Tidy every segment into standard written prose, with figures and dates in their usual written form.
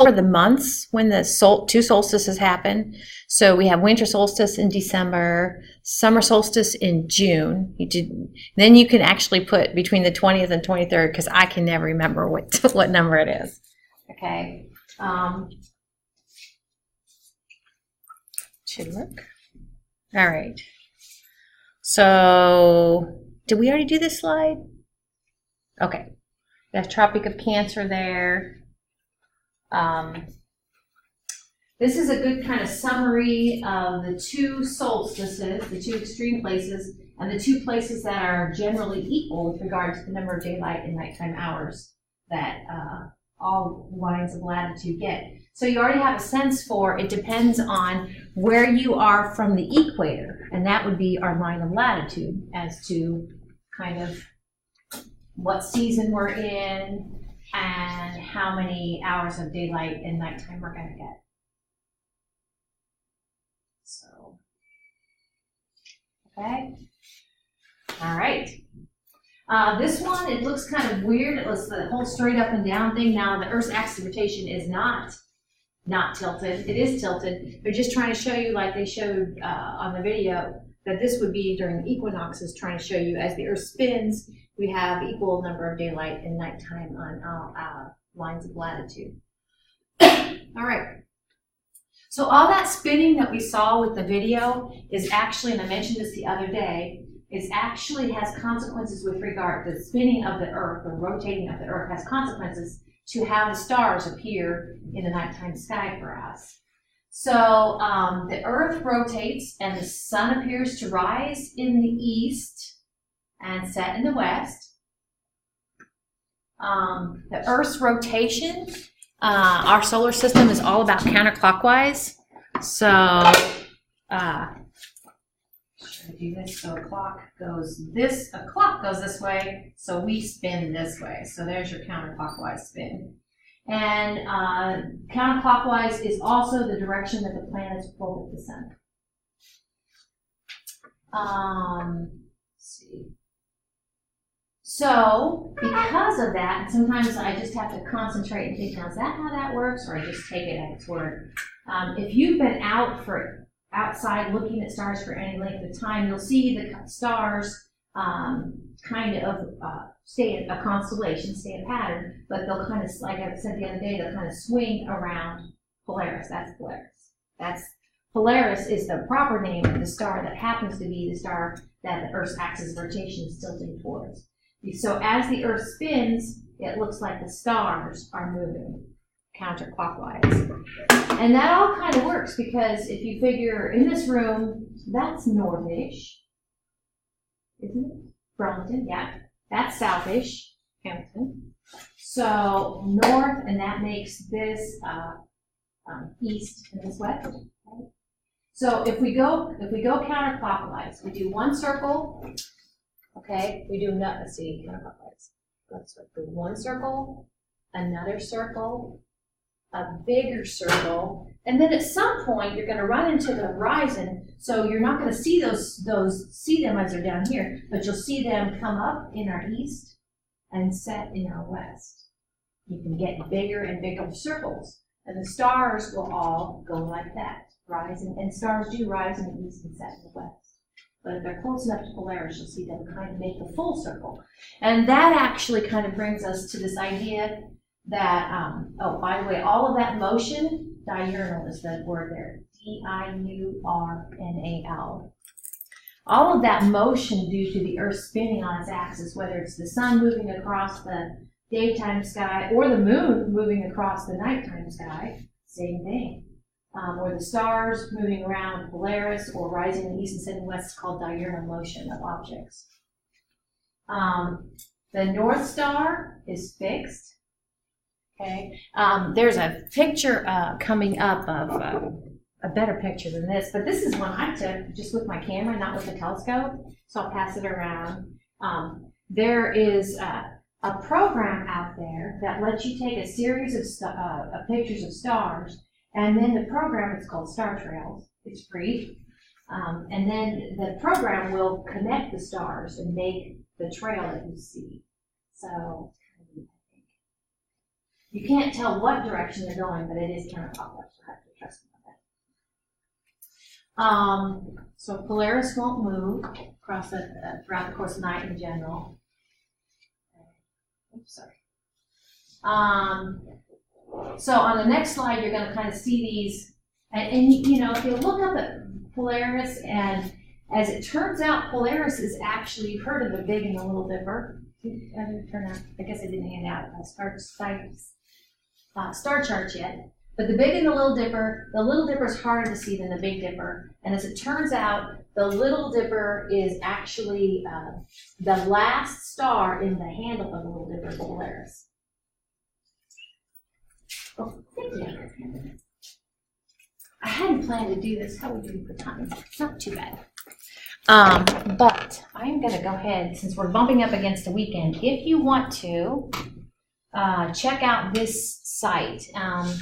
are the months when the two solstices happen. So we have winter solstice in December, summer solstice in June. Then you can actually put between the 20th and 23rd, because I can never remember what number it is. Okay. Should work. All right. So did we already do this slide? Okay. We have Tropic of Cancer there. This is a good kind of summary of the two solstices, the two extreme places, and the two places that are generally equal with regard to the number of daylight and nighttime hours that all lines of latitude get. So you already have a sense for, it depends on where you are from the equator, and that would be our line of latitude as to kind of what season we're in and how many hours of daylight and nighttime we're going to get. So, okay. All right. This one, it looks kind of weird. It looks the whole straight up and down thing. Now, the Earth's axis of rotation is not tilted. It is tilted. They're just trying to show you, like they showed on the video, that this would be during equinoxes, trying to show you as the Earth spins, we have equal number of daylight and nighttime on our lines of latitude. All right. So all that spinning that we saw with the video is actually, and I mentioned this the other day, is actually has consequences with regard to the spinning of the Earth, the rotating of the Earth has consequences to how the stars appear in the nighttime sky for us. So the Earth rotates and the sun appears to rise in the east and set in the west. The Earth's rotation, our solar system is all about counterclockwise. So should I do this? So a clock goes this way, so we spin this way. So there's your counterclockwise spin. And counterclockwise is also the direction that the planets pull with the sun. Let's see. So because of that, and sometimes I just have to concentrate and think, now is that how that works, or I just take it at its word. If you've been outside looking at stars for any length of time, you'll see the stars kind of stay in a constellation, stay in a pattern, but they'll kind of, like I said the other day, they'll kind of swing around Polaris. That's Polaris. Polaris is the proper name of the star that happens to be the star that the Earth's axis of rotation is tilting towards. So as the Earth spins, it looks like the stars are moving counterclockwise. And that all kind of works because if you figure in this room, that's northish, isn't it? Burlington, yeah. That's southish, Hamilton. So north, and that makes this east and this west. Right? So if we go counterclockwise, we do one circle. Okay, we do not. Let's see, counterclockwise. Let's do one circle, another circle, a bigger circle, and then at some point you're going to run into the horizon. So you're not going to see see them as they're down here, but you'll see them come up in our east and set in our west. You can get bigger and bigger circles, and the stars will all go like that, rising. And stars do rise in the east and set in the west. But if they're close enough to Polaris, you'll see them kind of make a full circle. And that actually kind of brings us to this idea that, oh, by the way, all of that motion, diurnal is the word there, D-I-U-R-N-A-L. All of that motion due to the Earth spinning on its axis, whether it's the sun moving across the daytime sky or the moon moving across the nighttime sky, same thing. Or the stars moving around Polaris or rising in the east and setting west is called diurnal motion of objects. The North Star is fixed. Okay, there's a picture coming up of a better picture than this, but this is one I took just with my camera, not with the telescope, so I'll pass it around. There is a program out there that lets you take a series of pictures of stars, and then the program, it's called Star Trails. It's free. And then the program will connect the stars and make the trail that you see. So, You can't tell what direction they're going, but it is counterclockwise. You have to trust me on that. So Polaris won't move across throughout the course of the night in general. Oops, sorry. So on the next slide, you're going to kind of see these, and you know, if you look up at Polaris, and as it turns out, Polaris is actually, you've heard of the Big and the Little Dipper. I guess I didn't hand out a star chart yet. But the Big and the Little Dipper is harder to see than the Big Dipper. And as it turns out, the Little Dipper is actually the last star in the handle of the Little Dipper, Polaris. Oh, thank you. I hadn't planned to do this. How are we doing for time? It's not too bad. But I'm going to go ahead, since we're bumping up against the weekend, if you want to check out this site.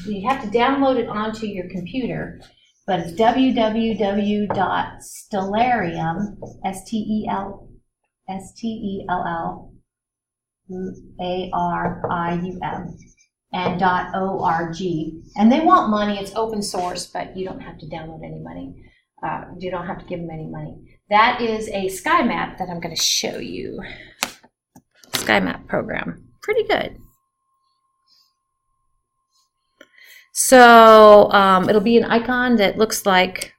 You have to download it onto your computer, but it's www.stellarium, STELLARIUM, and .org. And they want money. It's open source, but you don't have to download any money. You don't have to give them any money. That is a sky map that I'm going to show you. Sky map program. Pretty good. So it'll be an icon that looks like,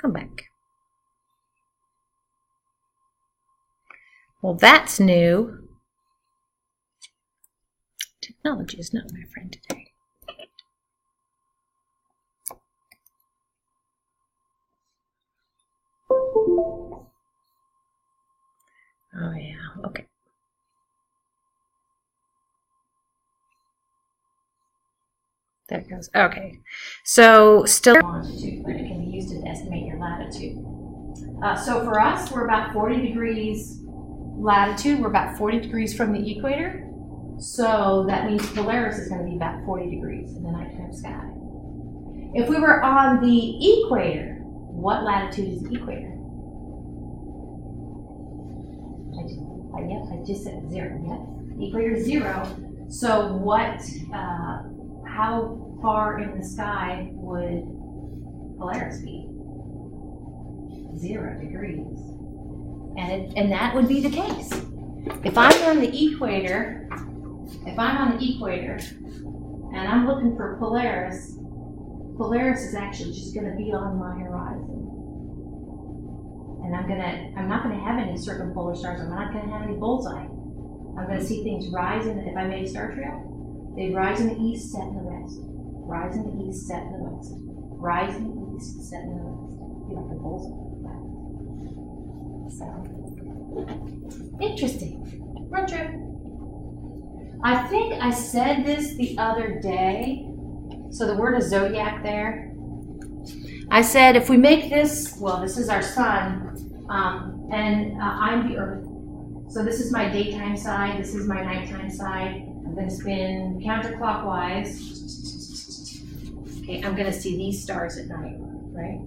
come back. Well, that's new. Technology is not my friend today. Oh yeah, okay. There it goes. Okay. So still longitude, but it can be used to estimate your latitude. So for us, we're about 40 degrees latitude. We're about 40 degrees from the equator. So that means Polaris is going to be about 40 degrees in the nighttime sky. If we were on the equator, what latitude is the equator? I just said 0. Yeah. The equator is 0. So what? How far in the sky would Polaris be? 0 degrees. And that would be the case. If I'm on the equator, and I'm looking for Polaris, Polaris is actually just going to be on my horizon. And I'm not gonna have any circumpolar stars. I'm not gonna have any bullseye. I'm gonna see things rise if I made a star trail, they rise in the east, set in the west. Rise in the east, set in the west. Rise in the east, set in the west. You know, the bullseye. So interesting. Road trip. I think I said this the other day. So the word is zodiac there. I said if we make this, well, this is our sun, and I'm the Earth. So this is my daytime side, this is my nighttime side. I'm going to spin counterclockwise. Okay, I'm going to see these stars at night, right?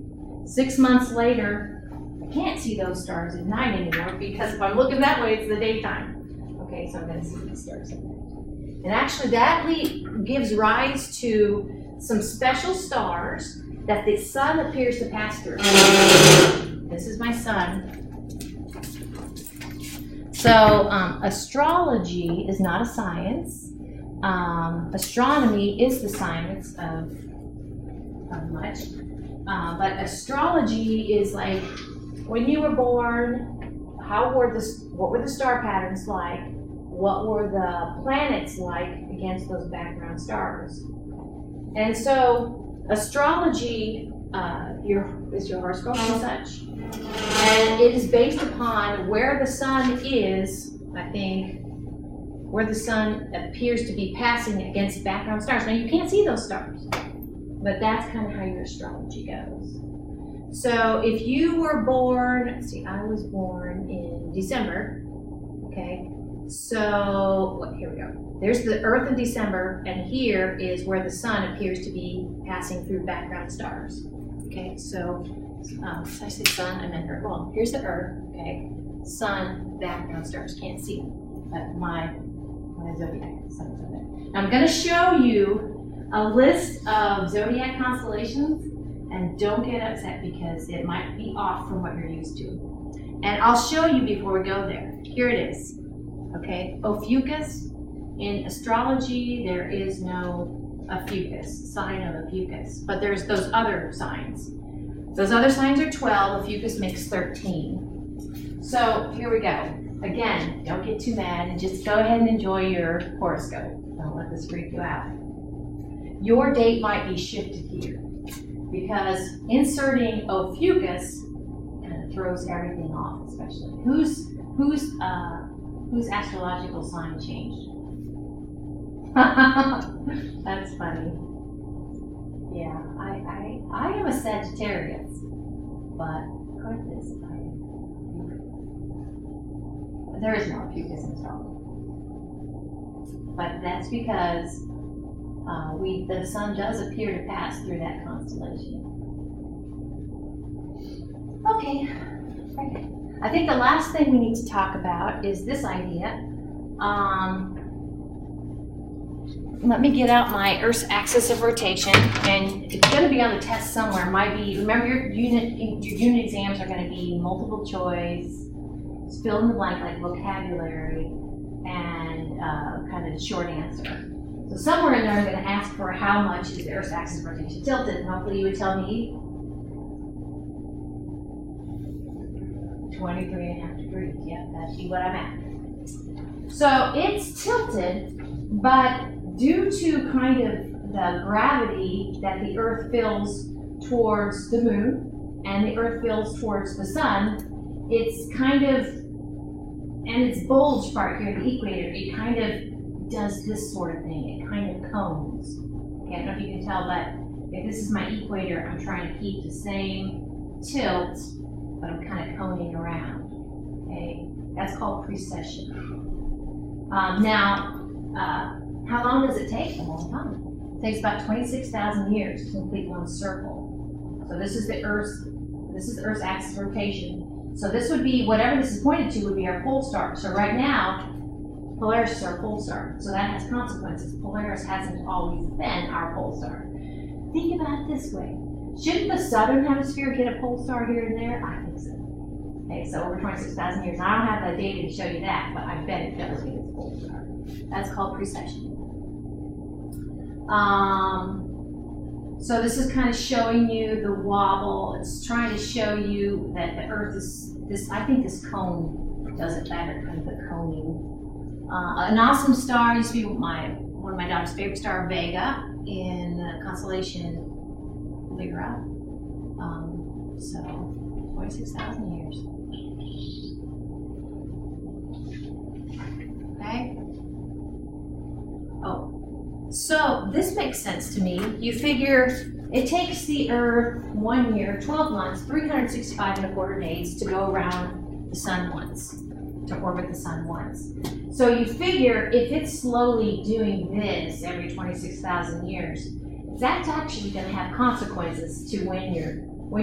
6 months later, I can't see those stars at night anymore because if I'm looking that way, it's the daytime. Okay, so I'm going to see these stars at night. And actually that gives rise to some special stars that the sun appears to pass through. This is my sun. So astrology is not a science. Astronomy is the science of much. But astrology is like when you were born, what were the star patterns like? What were the planets like against those background stars? And so astrology is your horoscope and such, and it is based upon where the sun is, I think, where the sun appears to be passing against background stars. Now you can't see those stars, but that's kind of how your astrology goes. So if you were born, let's see, I was born in December, okay, so here we go. There's the Earth in December, and here is where the sun appears to be passing through background stars. Okay, so did I say sun? I meant Earth. Well, here's the Earth. Okay, sun, background stars. Can't see it, but my My zodiac signs of it. I'm going to show you a list of zodiac constellations, and don't get upset because it might be off from what you're used to. And I'll show you before we go there. Here it is. Okay, Ophiuchus. In astrology, there is no Ophiuchus, sign of Ophiuchus, but there's those other signs. Those other signs are 12, Ophiuchus makes 13. So here we go. Again, don't get too mad and just go ahead and enjoy your horoscope. Don't let this freak you out. Your date might be shifted here because inserting Ophiuchus kind of throws everything off, especially. Whose astrological sign changed? That's funny. Yeah, I am a Sagittarius, but of course there is no Ophiuchus in astrology. But that's because the sun does appear to pass through that constellation. Okay. I think the last thing we need to talk about is this idea. Let me get out my Earth's axis of rotation, and it's going to be on the test somewhere. Might be, remember your unit exams are going to be multiple choice, fill in the blank like vocabulary, and kind of short answer. So somewhere in there I'm going to ask for how much is the Earth's axis of rotation tilted, and hopefully you would tell me 23.5 degrees. Yeah, that's what I'm at. So it's tilted, but due to kind of the gravity that the Earth feels towards the moon and the Earth feels towards the sun, it's kind of, and its bulge part here, the equator, it kind of does this sort of thing. It kind of cones. Okay, I don't know if you can tell, but if this is my equator, I'm trying to keep the same tilt, but I'm kind of coning around. Okay, that's called precession. How long does it take? A long time. It takes about 26,000 years to complete one circle. So this is the Earth's axis of rotation. So this would be, whatever this is pointed to would be our pole star. So right now, Polaris is our pole star. So that has consequences. Polaris hasn't always been our pole star. Think about it this way. Shouldn't the southern hemisphere get a pole star here and there? I think so. Okay, so over 26,000 years. I don't have the data to show you that, but I bet it does get its pole star. That's called precession. So this is kind of showing you the wobble. It's trying to show you that the Earth is this. I think this cone does it better, kind of the coning. An awesome star used to be one of my daughter's favorite star, Vega, in the constellation Lyra. So 26,000 years. Okay. Oh. So this makes sense to me. You figure it takes the Earth 1 year, 12 months, 365.25 days to go around the sun once, to orbit the sun once. So you figure if it's slowly doing this every 26,000 years, that's actually going to have consequences to when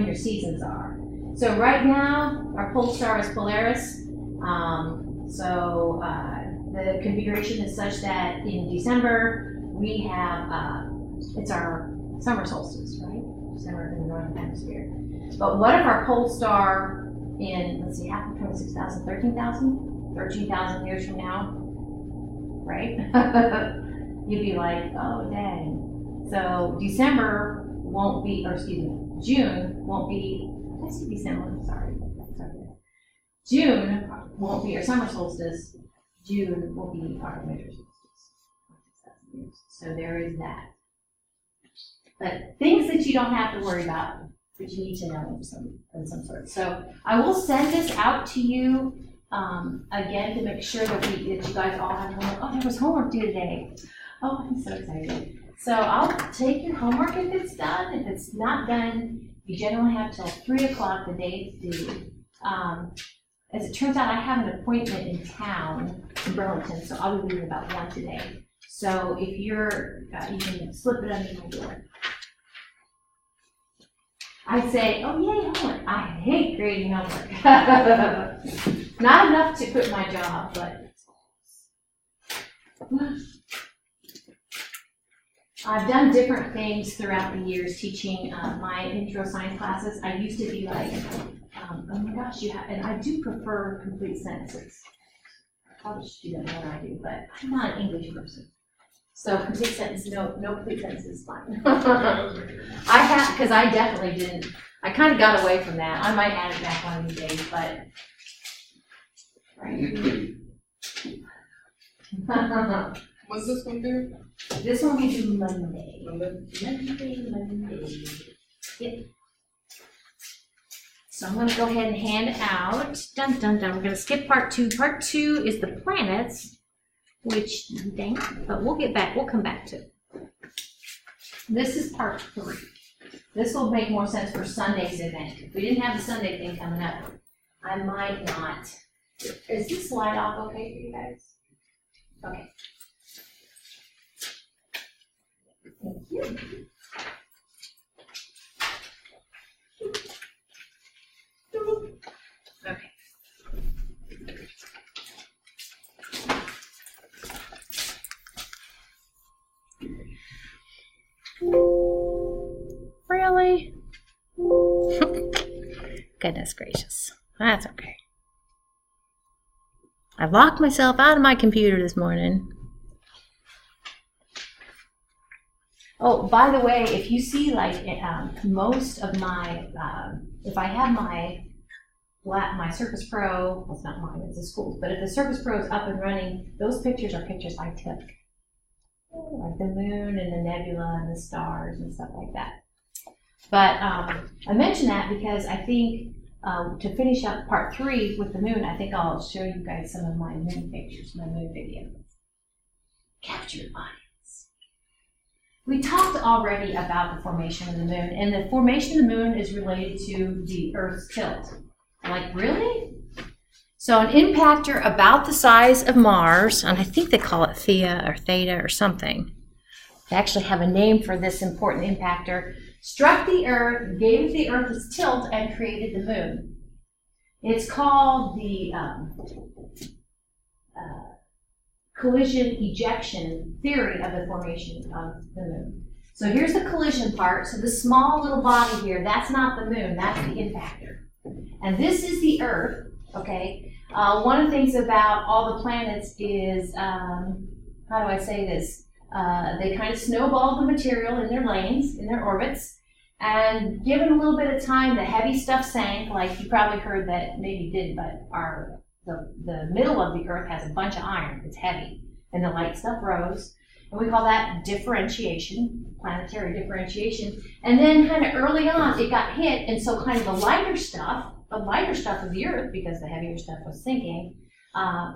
your seasons are. So right now, our pole star is Polaris. The configuration is such that in December, we have, it's our summer solstice, right? December in the northern hemisphere. But what if our pole star in, let's see, half of 26,000, 13,000 years from now, right? You'd be like, oh, dang. So December won't be, or excuse me, June won't be, did I say December? Sorry. June won't be our summer solstice. June will be our winter solstice. So there is that. But things that you don't have to worry about, that you need to know of some sort. So I will send this out to you again to make sure that you guys all have homework. Oh, there was homework due today. Oh, I'm so excited. So I'll take your homework if it's done. If it's not done, you generally have till 3 o'clock the day it's due. As it turns out, I have an appointment in town in Burlington, so I'll be leaving about 1 today. So if you're, you can slip it under my door. I say, oh yay, homework. I hate grading homework. Not enough to quit my job, but I've done different things throughout the years teaching my intro science classes. I used to be like, oh my gosh, and I do prefer complete sentences. I probably should do that more than I do, but I'm not an English person. So complete sentence, no complete sentence is fine. I have, because I definitely didn't, I kind of got away from that. I might add it back one of these days, but. Right. What's this one do? This one we do Monday. Monday. Yep. So I'm going to go ahead and hand out. Dun dun dun. We're going to skip part 2. Part 2 is the planets, which dang, but we'll get back. We'll come back to it. This is part 3. This will make more sense for Sunday's event. If we didn't have the Sunday thing coming up, I might not. Is this slide off okay for you guys? Okay. Thank you. Okay. Really? Goodness gracious. That's okay. I locked myself out of my computer this morning. Oh, by the way, if you see like most of my, if I have my Surface Pro, well, it's not mine, it's the school's, but if the Surface Pro is up and running, those pictures are pictures I took. Like the moon and the nebula and the stars and stuff like that. But I mention that because I think to finish up part 3 with the moon, I think I'll show you guys some of my moon pictures, my moon videos. Captured audience. We talked already about the formation of the moon, and the formation of the moon is related to the Earth's tilt. Like, really? So an impactor about the size of Mars, and I think they call it Thea or Theta or something. They actually have a name for this important impactor. Struck the Earth, gave the Earth its tilt, and created the moon. It's called the collision ejection theory of the formation of the moon. So here's the collision part. So the small little body here, that's not the moon, that's the impactor. And this is the Earth, okay? One of the things about all the planets is, how do I say this? They kind of snowball the material in their lanes, in their orbits, and given a little bit of time, the heavy stuff sank, like you probably heard that, maybe you did, but the middle of the Earth has a bunch of iron, it's heavy, and the light stuff rose, and we call that differentiation, planetary differentiation, and then kind of early on, it got hit, and so kind of the lighter stuff of the Earth, because the heavier stuff was sinking,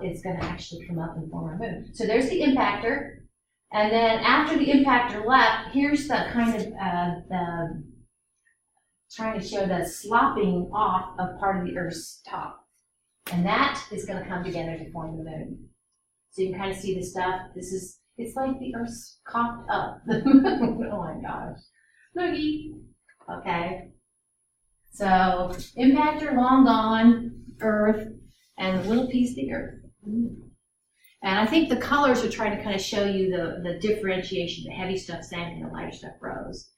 is going to actually come up and form our moon. So there's the impactor. And then after the impactor left, here's the kind of trying to show the slopping off of part of the Earth's top. And that is going to come together to form the moon. So you can kind of see the stuff. It's like the Earth's cocked up. Oh my gosh. Looky. Okay. So impactor, long gone, Earth, and a little piece of the Earth. And I think the colors are trying to kind of show you the differentiation. The heavy stuff sank and the lighter stuff rose.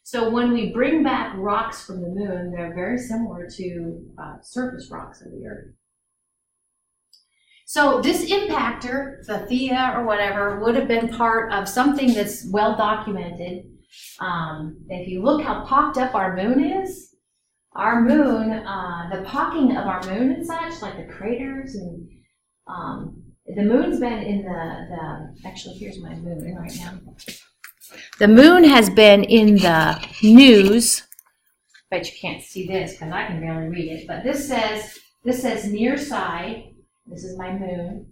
So when we bring back rocks from the moon, they're very similar to surface rocks of the Earth. So this impactor, the Thea or whatever, would have been part of something that's well documented. If you look how pocked up our moon is, our moon, the pocking of our moon and such, like the craters, and the moon's been in actually here's my moon right now. The moon has been in the news, but you can't see this because I can barely read it, but this says near side, this is my moon,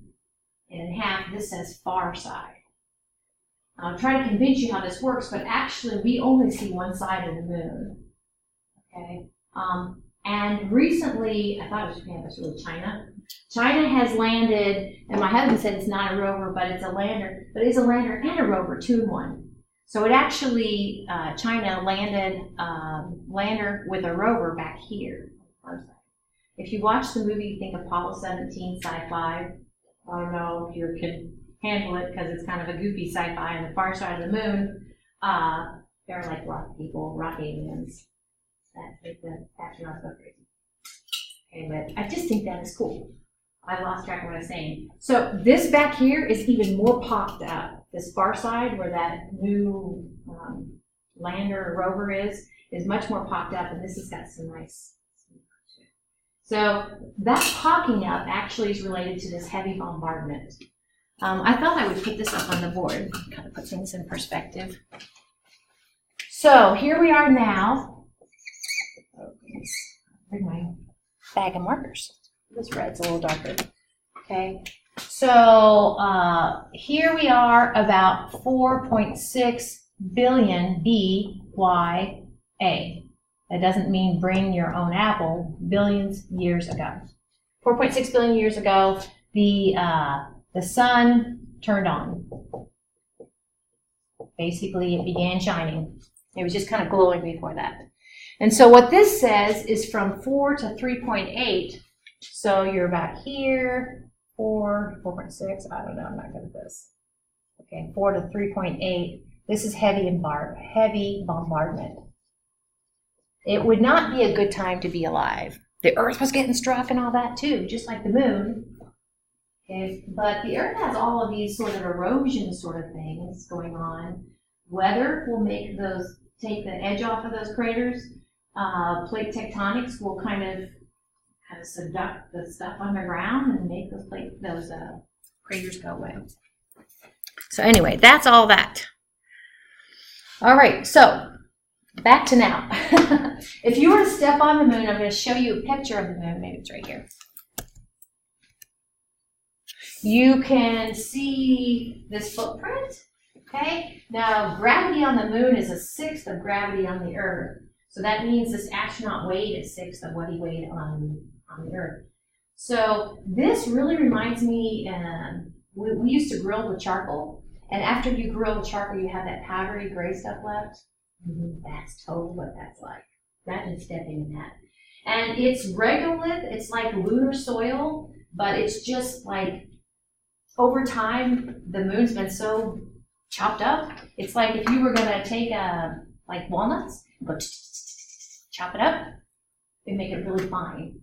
and in half this says far side. I'll try to convince you how this works, but actually we only see one side of the moon, okay? And recently, I thought it was Japan, but it's really China. China has landed, and my husband said it's not a rover, but it's a lander. But it's a lander and a rover, 2 in 1. So it actually, China landed lander with a rover back here. If you watch the movie, you think Apollo 17, sci-fi. I don't know if you can handle it because it's kind of a goofy sci-fi. On the far side of the moon, they're like rock people, rock aliens that make the astronauts go crazy. Okay, but I just think that is cool. I lost track of what I was saying. So this back here is even more popped up. This far side where that new lander or rover is much more popped up, and this has got some nice. So that popping up actually is related to this heavy bombardment. I thought I would put this up on the board, kind of put things in perspective. So here we are now. Oh, goodness. Bring my bag of markers. This red's a little darker. Okay. So here we are about 4.6 billion BYA. That doesn't mean bring your own apple. Billions years ago. 4.6 billion years ago, the sun turned on. Basically, it began shining. It was just kind of glowing before that. And so what this says is from 4 to 3.8. So you're about here, 4.6. I don't know. I'm not good at this. Okay, 4 to 3.8. This is heavy bombardment. It would not be a good time to be alive. The Earth was getting struck and all that too, just like the moon. Okay, but the Earth has all of these sort of erosion sort of things going on. Weather will make those, take the edge off of those craters. Plate tectonics will kind of subduct the stuff underground and make those craters go away. So anyway, that's all that. All right, so back to now. If you were to step on the moon, I'm going to show you a picture of the moon. Maybe it's right here. You can see this footprint. Okay. Now, gravity on the moon is 1/6 of gravity on the Earth. So that means this astronaut weighed 1/6 of what he weighed on the Earth. So this really reminds me. We used to grill with charcoal, and after you grill with charcoal, you have that powdery gray stuff left. That's totally what that's like. Imagine stepping in that. And it's regolith, it's like lunar soil, but it's just like over time, the moon's been so chopped up. It's like if you were going to take like walnuts, and go chop it up, and make it really fine.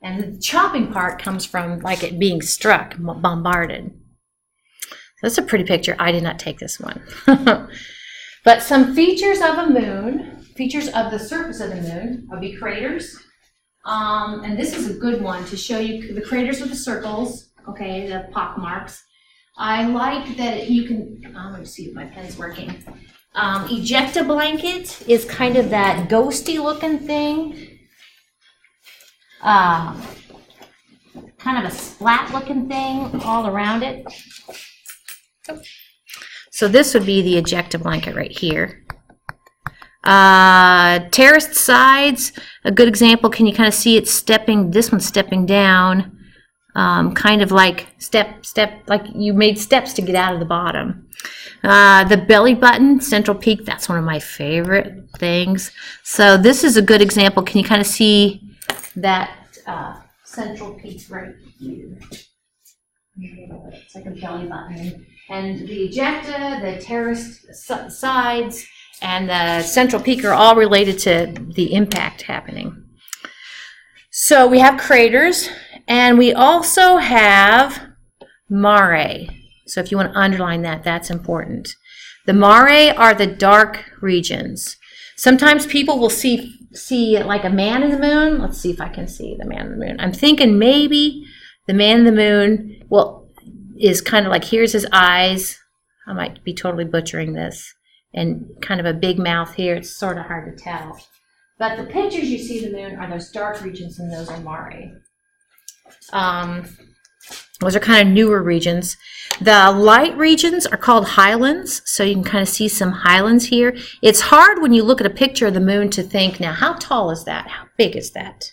And the chopping part comes from like it being struck, bombarded. So that's a pretty picture. I did not take this one. But some features of a moon, features of the surface of the moon, would be craters. And this is a good one to show you the craters with the circles, okay, the pock marks. I like that you can, let me see if my pen's working. Ejecta blanket is kind of that ghosty looking thing. Kind of a splat looking thing all around it. So this would be the ejecta blanket right here. Terraced sides, a good example, can you kind of see it stepping, this one's stepping down, kind of like step, like you made steps to get out of the bottom. The belly button, central peak, that's one of my favorite things. So this is a good example. Can you kind of see that central peak right here? It's like a belly button. And the ejecta, the terraced sides, and the central peak are all related to the impact happening. So we have craters, and we also have mare. So if you want to underline that, that's important. The mare are the dark regions. Sometimes people will see like a man in the moon. Let's see if I can see the man in the moon. I'm thinking maybe the man in the moon, well, is kind of like, here's his eyes. I might be totally butchering this. And kind of a big mouth here. It's sort of hard to tell. But the pictures you see of the moon are those dark regions, and those are mare. Those are kind of newer regions. The light regions are called highlands, so you can kind of see some highlands here. It's hard when you look at a picture of the moon to think, now how tall is that? How big is that?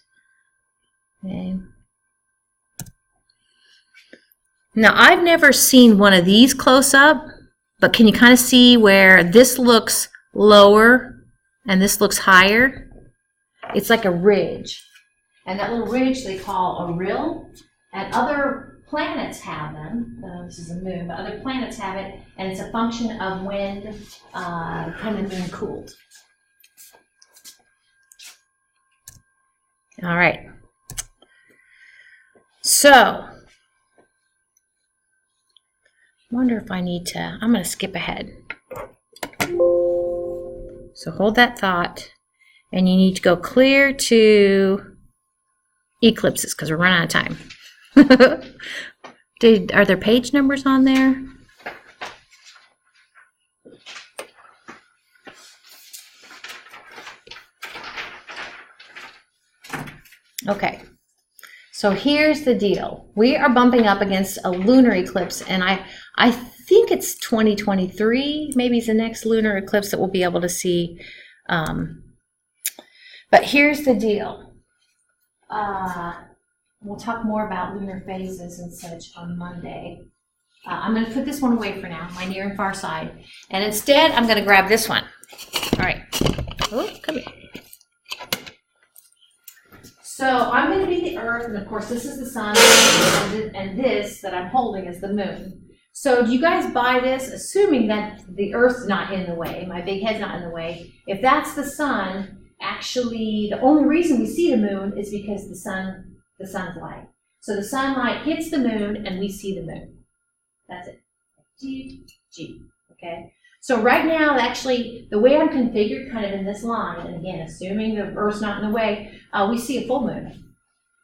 Okay. Now I've never seen one of these close up, but can you kind of see where this looks lower and this looks higher? It's like a ridge. And that little ridge they call a rill. And other planets have them. This is a moon, but other planets have it, and it's a function of when kind of the moon cooled. All right. So, I wonder if I need to, I'm going to skip ahead. So hold that thought, and you need to go clear to eclipses because we're running out of time. Are there page numbers on there? Okay, so here's the deal. We are bumping up against a lunar eclipse, and I think it's 2023. Maybe it's the next lunar eclipse that we'll be able to see. But here's the deal. We'll talk more about lunar phases and such on Monday. I'm going to put this one away for now, my near and far side. And instead, I'm going to grab this one. All right. Oh, come here. So I'm going to be the Earth, and of course this is the Sun, and this that I'm holding is the Moon. So do you guys buy this, assuming that the Earth's not in the way, my big head's not in the way? If that's the Sun, actually the only reason we see the Moon is because the sun's light. So the sunlight hits the Moon, and we see the Moon. That's it. G. Okay. So right now, actually, the way I'm configured kind of in this line, and again, assuming the Earth's not in the way, we see a full moon.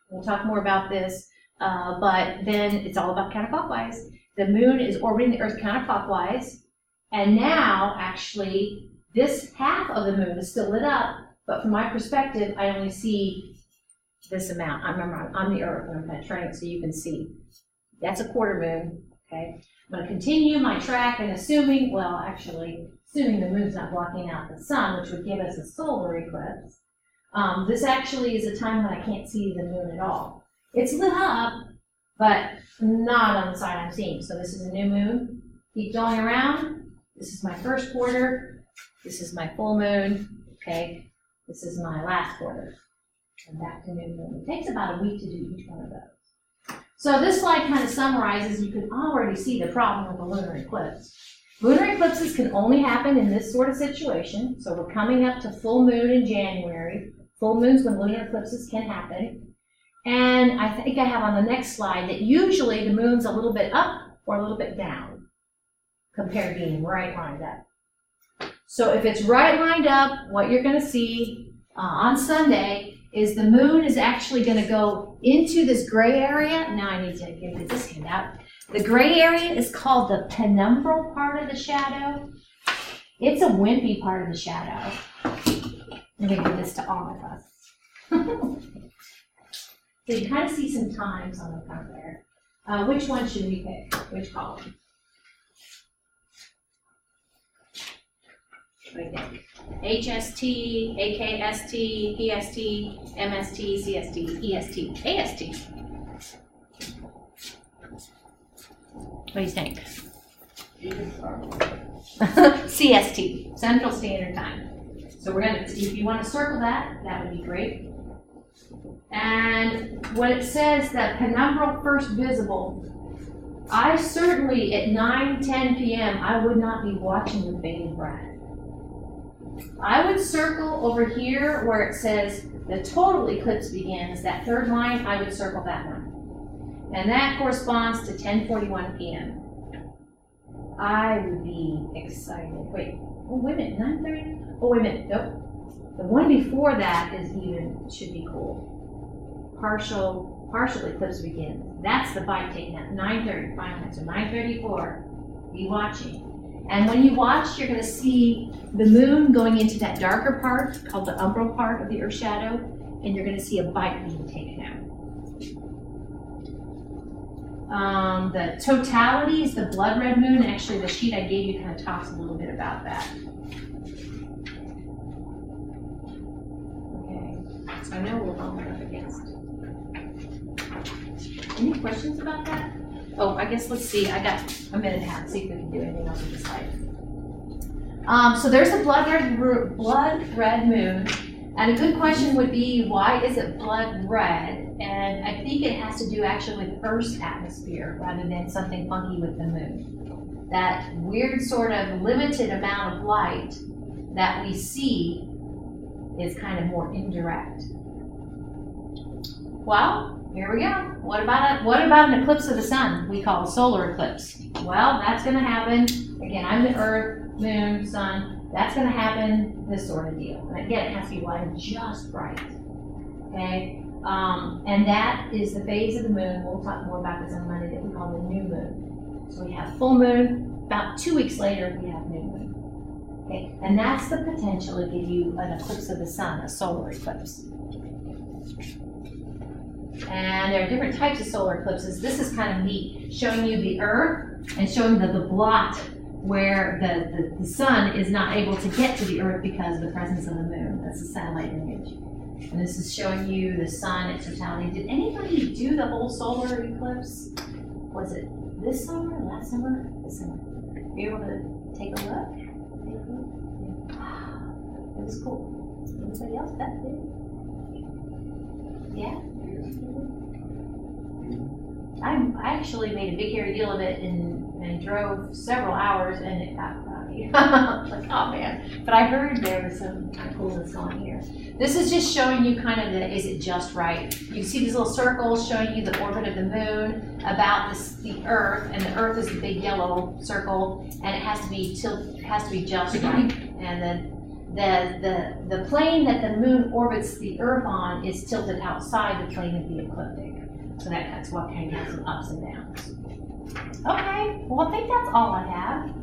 We'll talk more about this, but then it's all about counterclockwise. The moon is orbiting the Earth counterclockwise, and now, actually, this half of the moon is still lit up, but from my perspective, I only see this amount. I remember I'm the Earth, and I'm kind of turning it so you can see. That's a quarter moon, okay? I'm going to continue my track and assuming the moon's not blocking out the sun, which would give us a solar eclipse. This actually is a time when I can't see the moon at all. It's lit up, but not on the side I'm seeing. So this is a new moon. Keep going around. This is my first quarter. This is my full moon. Okay. This is my last quarter. And back to new moon. It takes about a week to do each one of those. So this slide kind of summarizes, you can already see the problem with a lunar eclipse. Lunar eclipses can only happen in this sort of situation. So we're coming up to full moon in January. Full moons when lunar eclipses can happen. And I think I have on the next slide that usually the moon's a little bit up or a little bit down compared to being right lined up. So if it's right lined up, what you're going to see on Sunday is the moon is actually going to go into this gray area. Now I need to give you this handout. The gray area is called the penumbral part of the shadow. It's a wimpy part of the shadow. I'm going to give this to all of us. So you kind of see some times on the front there. Which one should we pick? Which column? What do you think? HST, AKST, PST, MST, CST, EST, AST. What do you think? CST, Central Standard Time. So we're going to, if you want to circle that, that would be great. And when it says that penumbral first visible, I certainly at 9:10 p.m. I would not be watching with bated breath. I would circle over here where it says the total eclipse begins, that third line, I would circle that one. And that corresponds to 10:41 p.m. I would be excited. Wait, oh wait a minute, 9:30? Oh wait a minute, nope. The one before that is even, should be cool. Partial eclipse begins. That's the bite taken at 9:30, finally. So 9:34, be watching. And when you watch, you're going to see the moon going into that darker part called the umbral part of the Earth shadow, and you're going to see a bite being taken out. The totality is the blood red moon. Actually, the sheet I gave you kind of talks a little bit about that. Okay, so I know we're bumping up against. Any questions about that? Oh, I guess let's see. I got a minute and a half to see if we can do anything else with the slide. So there's a blood red moon. And a good question would be, why is it blood red? And I think it has to do actually with Earth's atmosphere rather than something funky with the moon. That weird sort of limited amount of light that we see is kind of more indirect. Well, here we go. What about an eclipse of the sun? We call a solar eclipse. Well, that's going to happen. Again, I'm the Earth, Moon, Sun. That's going to happen. This sort of deal. And again, it has to be lighted just right. Okay, and that is the phase of the moon. We'll talk more about this on Monday. That we call the new moon. So we have full moon. About 2 weeks later, we have new moon. Okay, and that's the potential to give you an eclipse of the sun, a solar eclipse. And there are different types of solar eclipses. This is kind of neat, showing you the Earth and showing the blot where the sun is not able to get to the Earth because of the presence of the moon. That's a satellite image. And this is showing you the sun in totality. Did anybody do the whole solar eclipse? Was it this summer, last summer, this summer? Are you able to take a look? It was cool. Anybody else? That did? Yeah? I actually made a big hairy deal of it and drove several hours and it got cloudy. Like, oh man. But I heard there was some kind of coolness going here. This is just showing you kind of the, is it just right? You can see these little circles showing you the orbit of the moon about the Earth, and the Earth is the big yellow circle, and it has to be just right. And then the plane that the moon orbits the Earth on is tilted outside the plane of the ecliptic. So that's what kind of has some ups and downs. Okay, well I think that's all I have.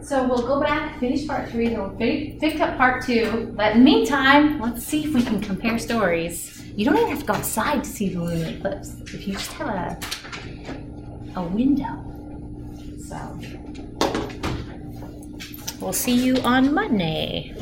So we'll go back, finish part 3, and we'll pick up part 2. But in the meantime, let's see if we can compare stories. You don't even have to go outside to see the lunar eclipse. If you just have a window. So we'll see you on Monday.